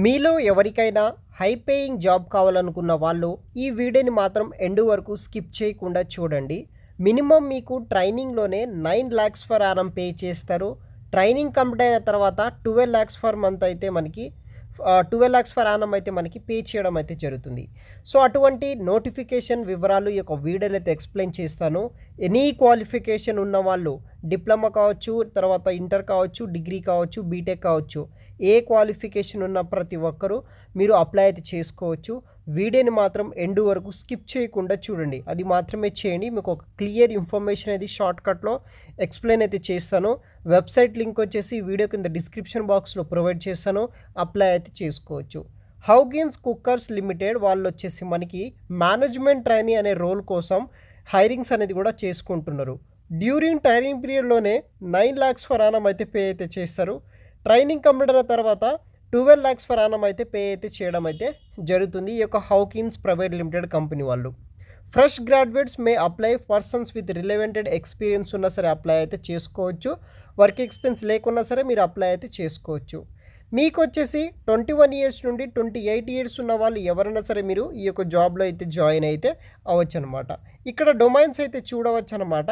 మీలో ఎవరికైనా high paying job కావాలనుకున్న వాళ్ళు ఈ వీడియోని మాత్రం ఎండ్ వరకు స్కిప్ చేయకుండా చూడండి. మినిమం మీకు ట్రైనింగ్లోనే 9 lakhs ఫర్ యానం పే చేస్తారు. ట్రైనింగ్ కంప్లీట్ అయిన తర్వాత 12 lakhs ఫర్ మంత్ అయితే మనకి 12 lakhs ఫర్ యానం అయితే మనకి పే చేయడం అయితే జరుగుతుంది. సో అటువంటి నోటిఫికేషన్ వివరాలు ఈ యొక్క వీడియోలో అయితే ఎక్స్ప్లెయిన్ చేస్తాను. ఎనీ క్వాలిఫికేషన్ ఉన్న వాళ్ళు డిప్లొమా కావచ్చు, తర్వాత ఇంటర్ కావచ్చు, డిగ్రీ కావచ్చు, బీటెక్ కావచ్చు, ఏ క్వాలిఫికేషన్ ఉన్న ప్రతి ఒక్కరూ మీరు అప్లై అయితే చేసుకోవచ్చు. వీడియోని మాత్రం ఎండ్ వరకు స్కిప్ చేయకుండా చూడండి, అది మాత్రమే చేయండి. మీకు ఒక క్లియర్ ఇన్ఫర్మేషన్ అనేది షార్ట్కట్లో ఎక్స్ప్లెయిన్ అయితే చేస్తాను. వెబ్సైట్ లింక్ వచ్చేసి వీడియో కింద డిస్క్రిప్షన్ బాక్స్లో ప్రొవైడ్ చేస్తాను, అప్లై అయితే చేసుకోవచ్చు. హౌగిన్స్ కుక్కర్స్ లిమిటెడ్ వాళ్ళు వచ్చేసి మనకి మేనేజ్మెంట్ ట్రైనీ అనే రోల్ కోసం హైరింగ్స్ అనేది కూడా చేసుకుంటున్నారు. డ్యూరింగ్ ట్రైనింగ్ పీరియడ్లోనే 9 lakhs ఫర్ యానం అయితే పే అయితే చేస్తారు. ట్రైనింగ్ కంప్లీట్ అయిన తర్వాత 12 lakhs ఫర్ యానం అయితే పే అయితే చేయడం అయితే జరుగుతుంది. ఈ యొక్క హౌకిన్స్ ప్రైవేట్ లిమిటెడ్ కంపెనీ వాళ్ళు. Fresh graduates May apply, persons with రిలవెంటెడ్ experience ఉన్నా సరే అప్లై అయితే చేసుకోవచ్చు. వర్క్ ఎక్స్పీరియన్స్ లేకున్నా సరే మీరు అప్లై అయితే చేసుకోవచ్చు. మీకు వచ్చేసి 21 years నుండి 28 years ఉన్న వాళ్ళు ఎవరైనా సరే మీరు ఈ యొక్క జాబ్లో అయితే జాయిన్ అయితే అవ్వచ్చు అనమాట. ఇక్కడ డొమైన్స్ అయితే చూడవచ్చు అనమాట.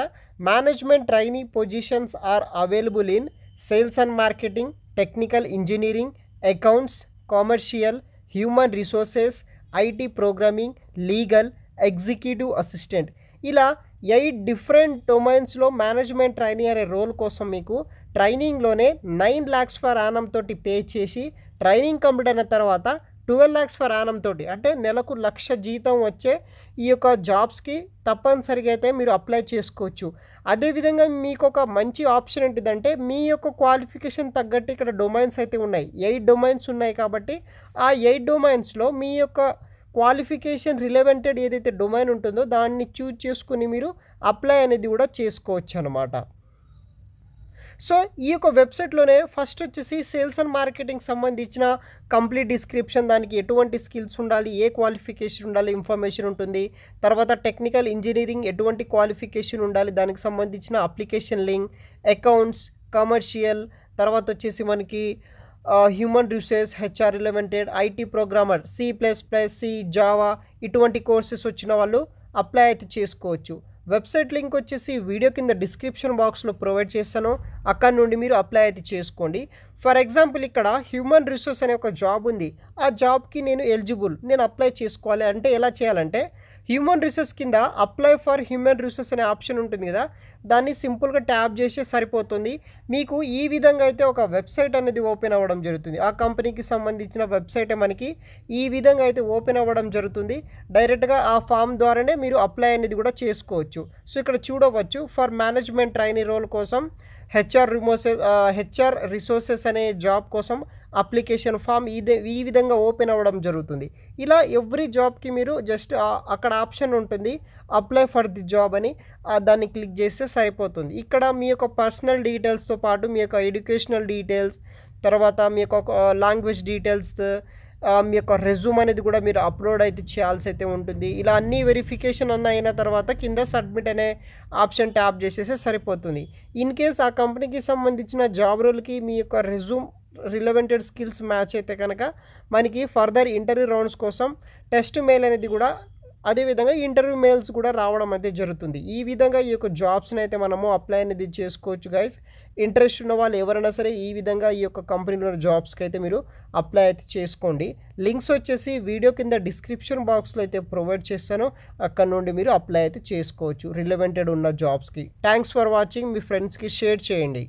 Management trainee positions are available in sales and marketing, technical engineering, accounts, commercial, human resources, IT programming, legal, executive assistant, ఇలా 8 different డొమైన్స్లో మేనేజ్మెంట్ ట్రైనీ అనే రోల్ కోసం మీకు ట్రైనింగ్లోనే 9 lakhs ఫర్ యానం తోటి పే చేసి, ట్రైనింగ్ కంప్లీట్ అయిన తర్వాత 12 lakhs ఫర్ యానం తోటి, అంటే నెలకు 1,00,000 జీతం వచ్చే ఈ యొక్క జాబ్స్కి తప్పనిసరిగా అయితే మీరు అప్లై చేసుకోవచ్చు. అదేవిధంగా మీకు ఒక మంచి ఆప్షన్ ఏంటిదంటే మీ యొక్క క్వాలిఫికేషన్ తగ్గట్టు ఇక్కడ డొమైన్స్ అయితే ఉన్నాయి. 8 డొమైన్స్ ఉన్నాయి కాబట్టి ఆ 8 డొమైన్స్లో మీ యొక్క క్వాలిఫికేషన్ రిలవెంటెడ్ ఏదైతే డొమైన్ ఉంటుందో దాన్ని చూజ్ చేసుకుని మీరు అప్లై అనేది కూడా చేసుకోవచ్చు అనమాట. సో ఈ యొక్క వెబ్సైట్లోనే ఫస్ట్ వచ్చేసి సేల్స్ అండ్ మార్కెటింగ్ సంబంధించిన కంప్లీట్ డిస్క్రిప్షన్, దానికి ఎటువంటి స్కిల్స్ ఉండాలి, ఏ క్వాలిఫికేషన్ ఉండాలి ఇన్ఫర్మేషన్ ఉంటుంది. తర్వాత టెక్నికల్ ఇంజనీరింగ్ ఎటువంటి క్వాలిఫికేషన్ ఉండాలి దానికి సంబంధించిన అప్లికేషన్ లింక్, అకౌంట్స్, కమర్షియల్, తర్వాత వచ్చేసి మనకి human resources, HR రిలవెంటెడ్, IT programmer, C++, Java ఇటువంటి కోర్సెస్ వచ్చిన వాళ్ళు అప్లై అయితే చేసుకోవచ్చు. వెబ్సైట్ లింక్ వచ్చేసి వీడియో కింద డిస్క్రిప్షన్ బాక్స్లో ప్రొవైడ్ చేస్తాను, అక్కడ నుండి మీరు అప్లై అయితే చేసుకోండి. ఫర్ ఎగ్జాంపుల్ ఇక్కడ హ్యూమన్ రిసోర్స్ అనే ఒక జాబ్ ఉంది. ఆ జాబ్కి నేను ఎలిజిబుల్, నేను అప్లై చేసుకోవాలి అంటే ఎలా చేయాలంటే హ్యూమన్ రిసోర్స్ కింద అప్లై ఫర్ హ్యూమన్ రిసోర్స్ అనే ఆప్షన్ ఉంటుంది కదా, దాన్ని సింపుల్గా ట్యాప్ చేస్తే సరిపోతుంది. మీకు ఈ విధంగా అయితే ఒక వెబ్సైట్ అనేది ఓపెన్ అవ్వడం జరుగుతుంది. ఆ కంపెనీకి సంబంధించిన వెబ్సైటే మనకి ఈ విధంగా అయితే ఓపెన్ అవ్వడం జరుగుతుంది. డైరెక్ట్గా ఆ ఫామ్ ద్వారానే మీరు అప్లై అనేది కూడా చేసుకోవచ్చు. సో ఇక్కడ చూడవచ్చు, ఫర్ మేనేజ్మెంట్ ట్రైనీ రోల్ కోసం హెచ్ఆర్ రిసోర్సెస్ అనే జాబ్ కోసం అప్లికేషన్ ఫామ్ ఈ విధంగా ఓపెన్ అవ్వడం జరుగుతుంది. ఇలా ఎవ్రీ జాబ్కి మీరు జస్ట్ అక్కడ ఆప్షన్ ఉంటుంది అప్లై ఫర్ ది జాబ్ అని, దాన్ని క్లిక్ చేస్తే సరిపోతుంది. ఇక్కడ మీ యొక్క పర్సనల్ డీటెయిల్స్తో పాటు మీ యొక్క ఎడ్యుకేషనల్ డీటెయిల్స్, తర్వాత మీ యొక్క లాంగ్వేజ్ డీటెయిల్స్, మీ యొక్క రెజ్యూమ్ అనేది కూడా మీరు అప్లోడ్ అయితే చేయాల్సి అయితే ఉంటుంది. ఇలా అన్ని వెరిఫికేషన్ అయిన తర్వాత కింద సబ్మిట్ అనే ఆప్షన్ ట్యాప్ చేసేస్తే సరిపోతుంది. ఇన్ కేస్ ఆ కంపెనీకి సంబంధించిన జాబ్ రోల్కి మీ యొక్క రెజ్యూమ్ రిలవెంటెడ్ స్కిల్స్ మ్యాచ్ అయితే కనుక మనకి ఫర్దర్ ఇంటర్వ్యూ రౌండ్స్ కోసం టెస్ట్ మెయిల్ అనేది కూడా, అదేవిధంగా ఇంటర్వ్యూ మెయిల్స్ కూడా రావడం అయితే జరుగుతుంది. ఈ విధంగా ఈ యొక్క జాబ్స్ని అయితే మనము అప్లై అనేది చేసుకోవచ్చు గైస్. ఇంట్రెస్ట్ ఉన్న వాళ్ళు ఎవరైనా సరే ఈ విధంగా ఈ యొక్క కంపెనీలో జాబ్స్కి అయితే మీరు అప్లై అయితే చేసుకోండి. లింక్స్ వచ్చేసి వీడియో కింద డిస్క్రిప్షన్ బాక్స్లో అయితే ప్రొవైడ్ చేస్తాను, అక్కడ నుండి మీరు అప్లై అయితే చేసుకోవచ్చు రిలవెంటెడ్ ఉన్న జాబ్స్కి. Thanks for watching. మీ ఫ్రెండ్స్కి షేర్ చేయండి.